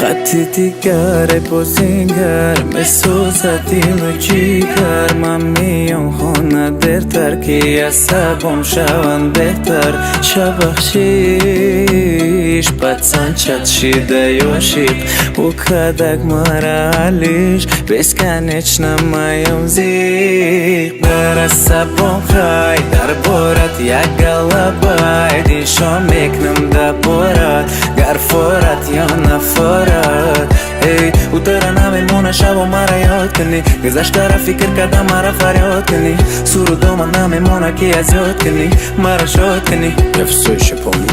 قطی دیگر بازینگر مسوزتی مجیگر من میام خونه درتر که عصبم شون بهتر شبخشیش بدسان چت شیده یوشیب و کدک مرحلیش بسکنش نمایم زیق در عصبم خای در بورت یک گلبای دیشو میکنم در بورت گر فورت یا نفورت ای او ترا نمیمونه شب و مرا یاد کنی گذشته را فکر کردم مرا فریاد کنی سرودو من نمیمونه که از یاد کنی مرا شاد کنی افسوش پامی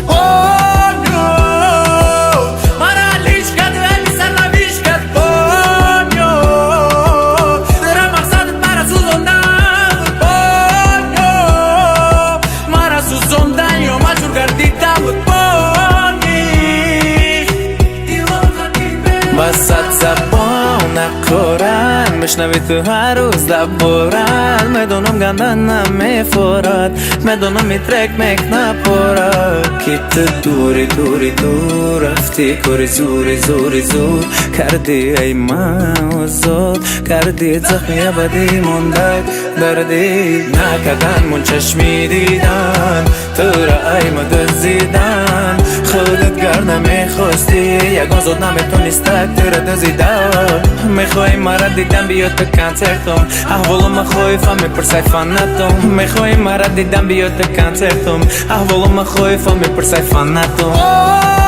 وسط زبان قرآن میشنوی تو هر روز لبورن میدونم گندن نمیفورد میدونم میترک میک نپورد که تو دوری دوری دور رفتی کاری زوری زوری زور کردی ای من زود کردی زخمی ابدی مونده دردی نکردن من چشمی دیدن تو را ای مدزیدن خودت گر نمیخواستی یکان زود نمیتونست تر دزیدن میخوای مرا دیدن بیاد به کنسرتم احوالم خویفم میپرسای فنتم میخوای مرا دیدن بیاد به کنسرتم احوالم خویفم میپرسای فنتم